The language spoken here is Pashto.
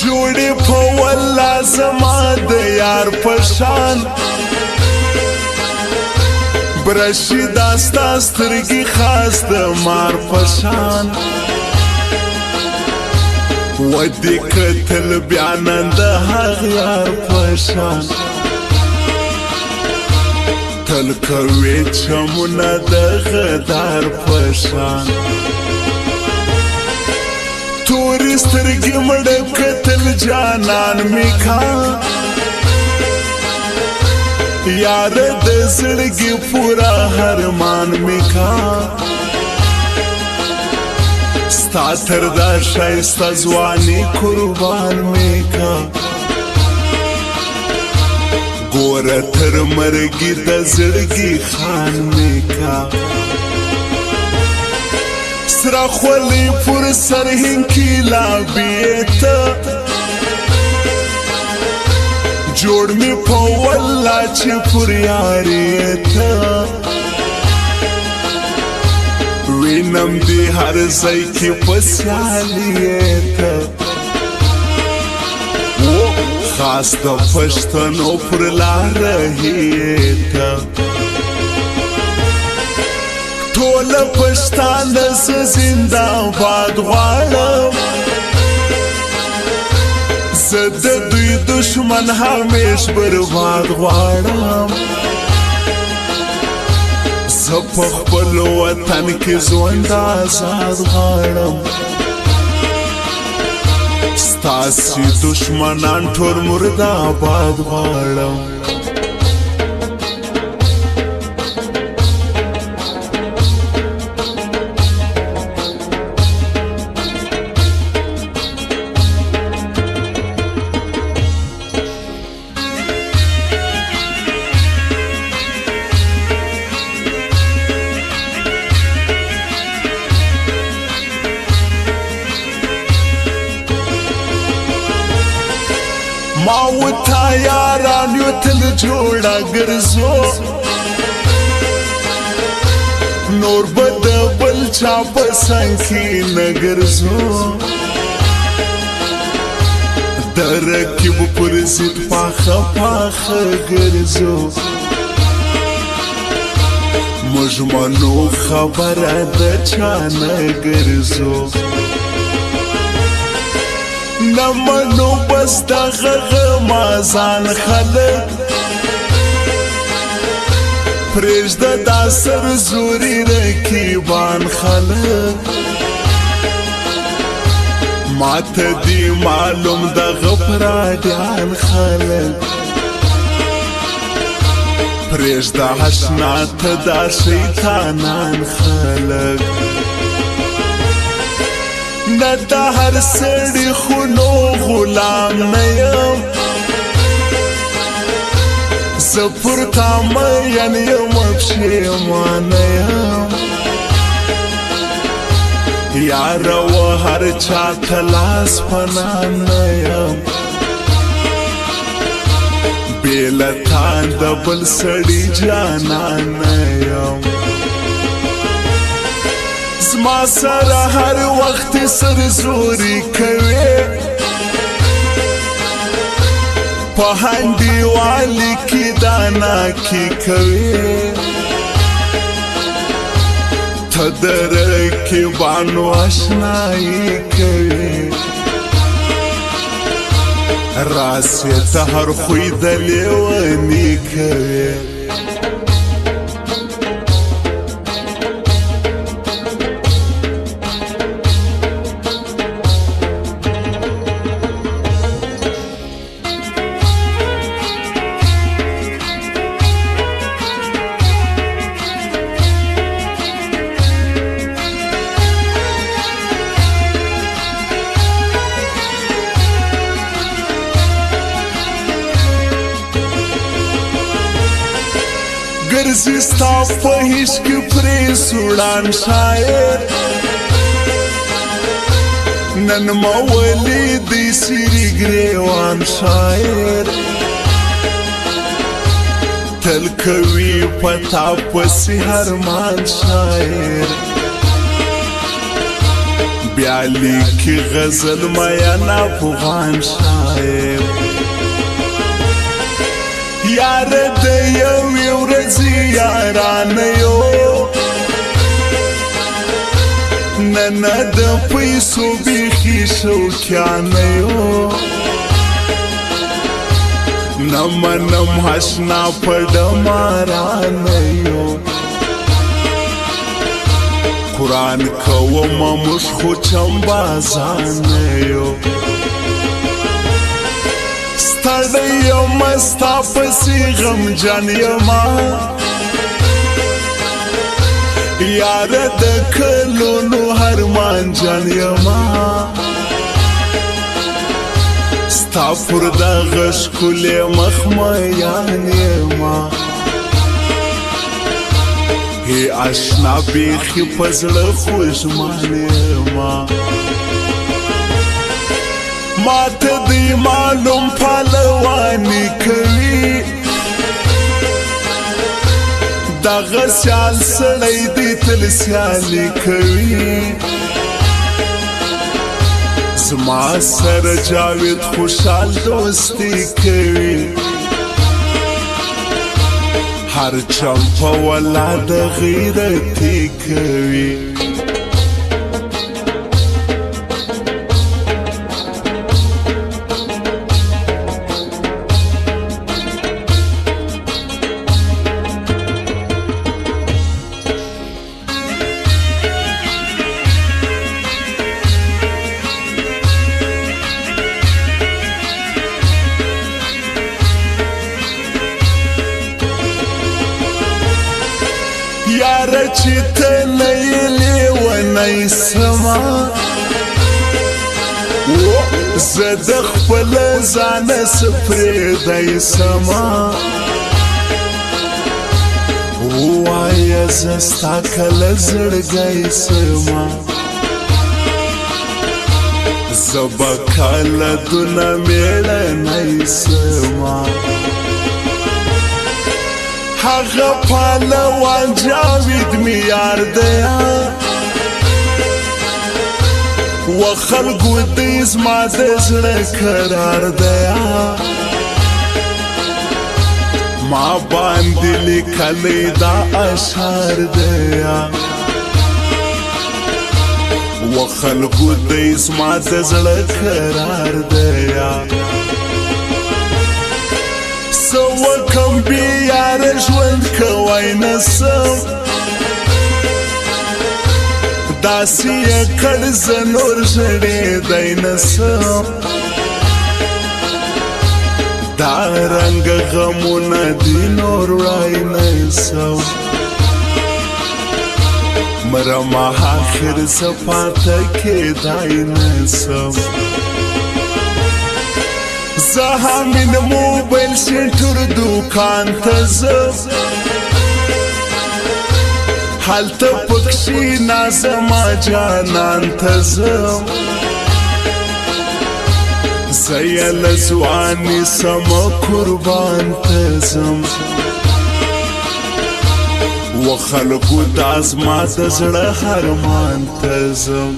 جوړې په والله زما د یار پشان برشي دا ستا سترګې خاص د مار پشان ودې کتل بیا نن د هغ یار پشان تل کوي چمونه د غدار پشان تورې سترګې مړه کتل جانان می کا یار د زړګي پورا هرمان می کا ستا تر دا ښایسته ځواني قربان می کا ګوره تر مرګي د زړګي خان می کا سره خولې پر سر هنکي لا بیته جوړ می په والله چې پر یارې ته وینم دې هر ځای کې په سیالې ته خاص د پښتنو پر لاره ته ټول پښتانه زنده باد غواړم زه د دوی دشمن همیش برباد غواړم زه په خپل وطن کې ژوند آزاد غواړم ستاسې دشمنان ټول مرده آباد غواړم ما وتا یاران یو تل جوړه ګرځو نور به د بل چا په څنګ کې نه ګرځو د رقیب پر ضد پاخه پاخه ګرځو موږ منو خبره د چا نه ګرځو نمنو بس دغه مازان خلک پرېږده دا سر زوري رقیبان خلک ماته دي معلوم دغه پراډیان خلک پرېږده اشنا ته دا شیطانان خلک نه د هر سړي خونو غلام نه یم زه پر تا مین یم پښېمانه یم یاره و هر چا ته لاس پناه نه یم بې له تا د بل سړي جانان نه یم زما سره هر وخت سر زوري کوي په هنډیوالي کې دانا کې کوي ته د رقیبانو اشنایي کوي راسې ته هر خوی د لیوني کوي ګرځي ستا په هیڅ کې پرې سوړان شاعر نن ما ولیدی سیری ګریوان شاعر تل کوي پتا پسې هرمان شاعر بیا لیکي غزل میان افغان شاعر یار د یوې ورځې یارانه یو نن د پیسو بیخي شوقیانه یو نه منم اشنا په ډمارانه یو قرآن کوم موږ خو چمبازانه یو ستړی یم ستا پسې غمجن یمه یاره د کلونو هرمان جان یمه ستا پر دغه ښکلې مخ میان یمه هی اشنا بیخي په زړه خوږمان یمه ماته دی معلوم پهلواني کوي دغه سیال سړی دی تل سیالي کوي زما سره جاوید خوشحال دوستی کوي هر چمپه ولا د غیرتي کوي یاره چې ته نه یې لیونی سمه زه د خپله ځانه څه پرېږدی سمه ووایه زه ستا کله زړګی سمه زه به کله دونه مېړنی سمه هغه پهلوان جاوید می یار دیا و خلقو دی زما د زړه قرار دیا ما باندې لیکلی دا اشعار دیا و خلقو دی زما د زړه قرار دیا سو وکم بی یار ژوند کوی نسم داسې یې کړ زه نور ژړېدی نسم دا رنګه غمونه دي نور وړی نسم مرمه آخر زه پاته کېدی نسم زه همین موبایل سنټر دوکان ته ځم هلته پکښې نازما جانان ته ځم زه یې له ځواني سمه قربان ته ځم و خلکو دا زما د زړه ارمان ته ځم